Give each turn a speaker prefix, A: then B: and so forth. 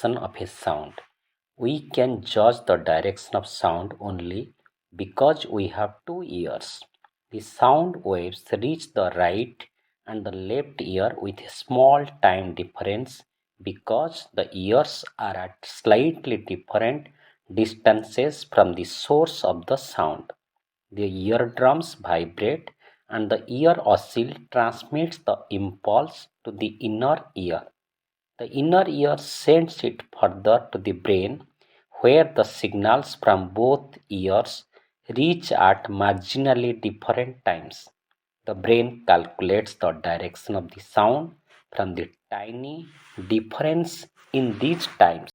A: direction of a sound. We can judge the direction of sound only because we have two ears. The sound waves reach the right and the left ear with a small time difference because the ears are at slightly different distances from the source of the sound. The eardrums vibrate and the ear oscill transmits the impulse to the inner ear. The inner ear sends it further to the brain, where the signals from both ears reach at marginally different times. The brain calculates the direction of the sound from the tiny difference in these times.